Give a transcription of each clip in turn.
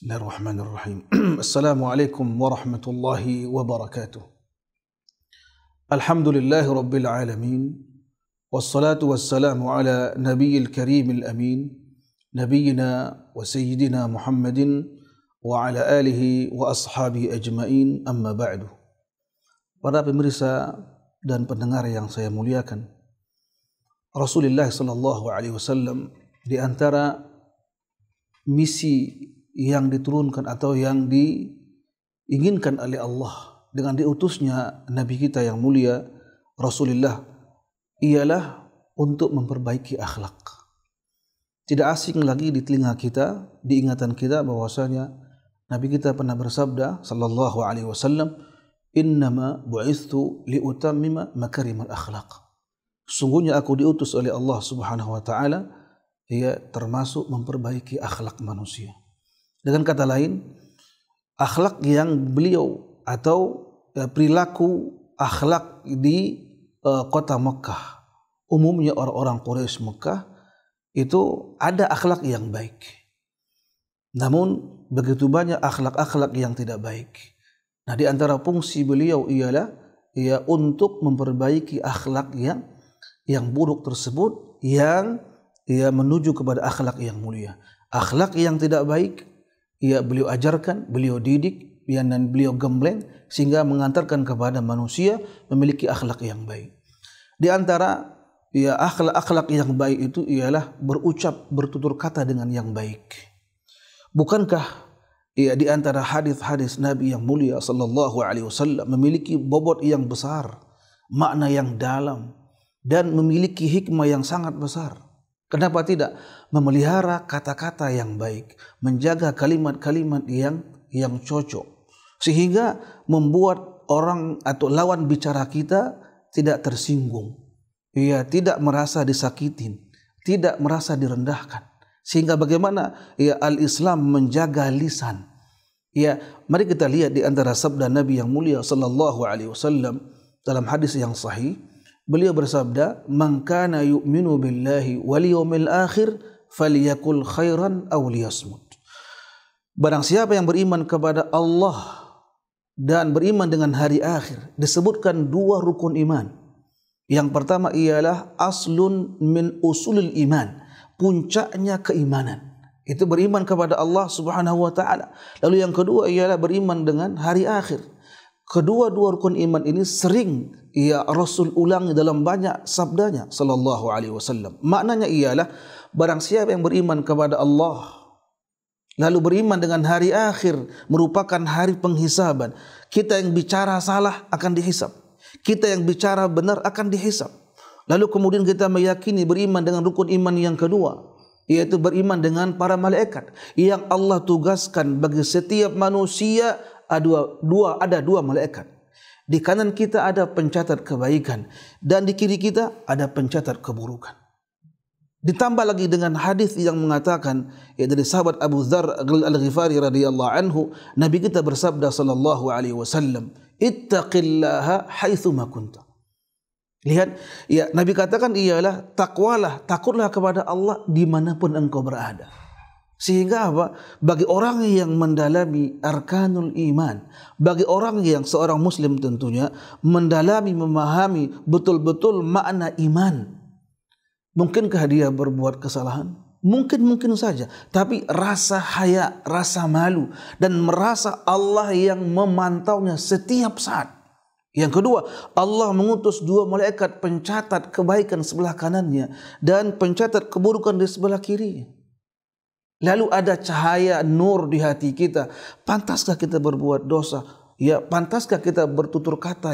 Bismillahirrahmanirrahim. Assalamualaikum warahmatullahi wabarakatuh. Alhamdulillahi rabbil alamin. Wassalatu wassalamu ala nabiyil karimil amin. Nabiyyina wa sayyidina Muhammadin wa ala alihi wa ashabihi ajma'in, amma ba'du. Para pemirsa dan pendengar yang saya muliakan, Rasulullah sallallahu alaihi wasallam di antara misi yang diturunkan atau yang diinginkan oleh Allah dengan diutusnya Nabi kita yang mulia Rasulullah ialah untuk memperbaiki akhlak. Tidak asing lagi di telinga kita, di ingatan kita bahwasanya Nabi kita pernah bersabda sallallahu alaihi wasallam, "Innama bu'itstu liutammima makarimal akhlaq." Sungguhnya aku diutus oleh Allah Subhanahu wa taala ia termasuk memperbaiki akhlak manusia. Dengan kata lain, akhlak yang beliau atau perilaku akhlak di kota Mekah, umumnya orang-orang Quraisy Mekah itu ada akhlak yang baik. Namun begitu banyak akhlak-akhlak yang tidak baik. Nah, di antara fungsi beliau ialah untuk memperbaiki akhlak yang buruk tersebut, yang menuju kepada akhlak yang mulia. Akhlak yang tidak baik beliau ajarkan, beliau didik, dan beliau gembleng sehingga mengantarkan kepada manusia memiliki akhlak yang baik. Di antara akhlak-akhlak yang baik itu ialah berucap, bertutur kata dengan yang baik. Bukankah di antara hadis-hadis Nabi yang mulia sallallahu alaihi wasallam memiliki bobot yang besar, makna yang dalam, dan memiliki hikmah yang sangat besar? Kenapa tidak memelihara kata-kata yang baik, menjaga kalimat-kalimat yang cocok, sehingga membuat orang atau lawan bicara kita tidak tersinggung, tidak merasa disakitin, tidak merasa direndahkan. Sehingga bagaimana al-Islam menjaga lisan. Mari kita lihat di antara sabda Nabi yang mulia sallallahu alaihi wasallam dalam hadis yang sahih. Beliau bersabda, "Man kana yu'minu billahi wal yawmil akhir falyakul khairan aw liyasmut." Barang siapa yang beriman kepada Allah dan beriman dengan hari akhir, disebutkan dua rukun iman. Yang pertama ialah aslun min usulil iman, puncaknya keimanan. Itu beriman kepada Allah Subhanahu wa taala. Lalu yang kedua ialah beriman dengan hari akhir. Kedua-dua rukun iman ini sering Rasul ulangi dalam banyak sabdanya sallallahu alaihi wasallam. Maknanya ialah barang siapa yang beriman kepada Allah lalu beriman dengan hari akhir, merupakan hari penghisaban. Kita yang bicara salah akan dihisab, kita yang bicara benar akan dihisab. Lalu kemudian kita meyakini beriman dengan rukun iman yang kedua, yaitu beriman dengan para malaikat yang Allah tugaskan bagi setiap manusia. Ada dua malaikat. Di kanan kita ada pencatat kebaikan dan di kiri kita ada pencatat keburukan. Ditambah lagi dengan hadis yang mengatakan dari sahabat Abu Dzar Al-Ghifari radhiyallahu anhu, Nabi kita bersabda sallallahu alaihi wasallam, "Ittaqillaha haitsu ma kunta." Lihat, Nabi katakan ialah takutlah kepada Allah dimanapun engkau berada. Sehingga apa? Bagi orang yang mendalami arkanul iman, bagi orang yang seorang muslim tentunya mendalami, memahami betul-betul makna iman. Mungkinkah dia berbuat kesalahan? Mungkin saja. Tapi rasa haya, rasa malu, dan merasa Allah yang memantaunya setiap saat. Yang kedua, Allah mengutus dua malaikat pencatat kebaikan sebelah kanannya dan pencatat keburukan di sebelah kirinya. Lalu ada cahaya nur di hati kita. Pantaskah kita berbuat dosa? Pantaskah kita bertutur kata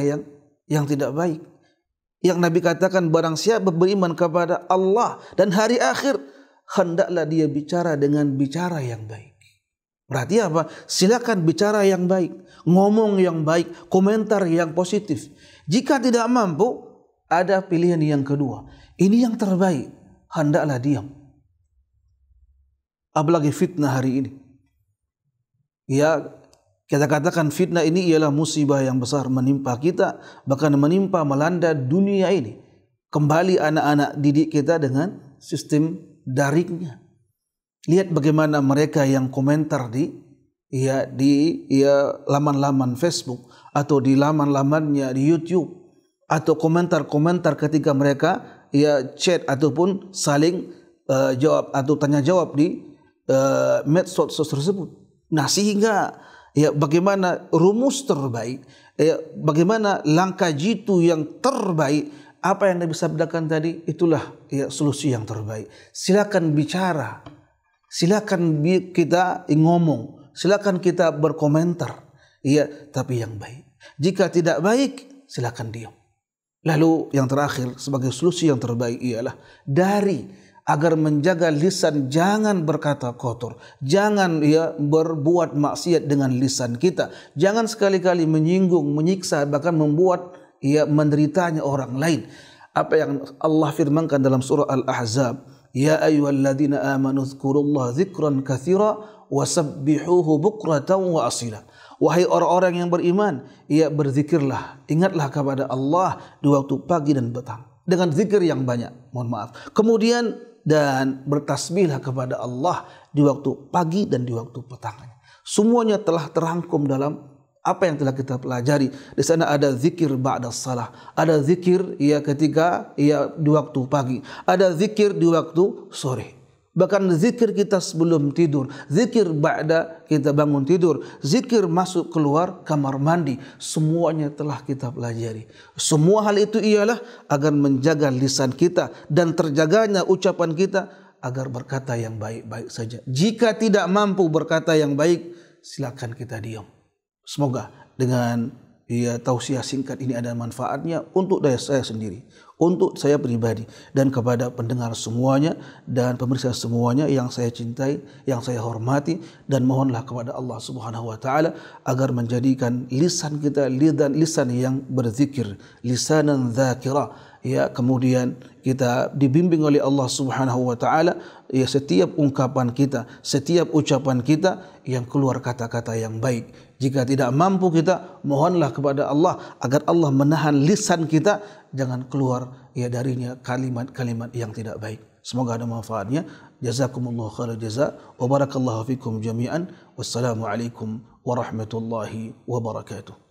yang tidak baik? Yang Nabi katakan, barang siapa beriman kepada Allah dan hari akhir, hendaklah dia bicara dengan bicara yang baik. Berarti apa? Silakan bicara yang baik, ngomong yang baik, komentar yang positif. Jika tidak mampu, ada pilihan yang kedua. Ini yang terbaik, hendaklah diam. Apalagi fitnah hari ini. Kita katakan fitnah ini ialah musibah yang besar menimpa kita, bahkan menimpa melanda dunia ini. Kembali anak-anak didik kita dengan sistem daringnya. Lihat bagaimana mereka yang komentar di ya di laman-laman Facebook atau di laman-lamannya di YouTube atau komentar-komentar ketika mereka chat ataupun saling jawab atau tanya jawab di medsos tersebut. Nah, sehingga bagaimana rumus terbaik, bagaimana langkah jitu yang terbaik, apa yang Nabi sabdakan tadi, itulah solusi yang terbaik. Silakan bicara, silakan kita ngomong, silakan kita berkomentar, tapi yang baik. Jika tidak baik, silakan diam. Lalu yang terakhir sebagai solusi yang terbaik ialah agar menjaga lisan, jangan berkata kotor, jangan berbuat maksiat dengan lisan kita, jangan sekali-kali menyinggung, menyiksa, bahkan membuat menderitanya orang lain. Apa yang Allah firmankan dalam surah Al-Ahzab, ya ayyuhalladzina amanu dzkurullaha dzikran katsira wasabbihuhu bukratan wa asila. Wahai orang-orang yang beriman, berzikirlah, ingatlah kepada Allah di waktu pagi dan petang dengan zikir yang banyak, mohon maaf. Kemudian dan bertasbihlah kepada Allah di waktu pagi dan di waktu petang. Semuanya telah terangkum dalam apa yang telah kita pelajari. Di sana ada zikir ba'da salah, ada zikir ketika di waktu pagi, ada zikir di waktu sore. Bahkan zikir kita sebelum tidur, zikir ba'da kita bangun tidur, zikir masuk keluar kamar mandi, semuanya telah kita pelajari. Semua hal itu ialah agar menjaga lisan kita dan terjaganya ucapan kita agar berkata yang baik-baik saja. Jika tidak mampu berkata yang baik, silakan kita diam. Semoga dengan tausiah singkat ini ada manfaatnya untuk diri saya sendiri, untuk saya pribadi, dan kepada pendengar semuanya dan pemirsa semuanya yang saya cintai, yang saya hormati, dan mohonlah kepada Allah Subhanahu wa taala agar menjadikan lisan kita lisan yang berzikir, lisanan dzakira, kemudian kita dibimbing oleh Allah Subhanahu wa taala, setiap ungkapan kita, setiap ucapan kita yang keluar kata-kata yang baik. Jika tidak mampu kita, mohonlah kepada Allah agar Allah menahan lisan kita jangan keluar darinya kalimat-kalimat yang tidak baik. Semoga ada manfaatnya. Jazakumullahu khairal jaza wa barakallahu fikum jami'an. Wassalamualaikum warahmatullahi wabarakatuh.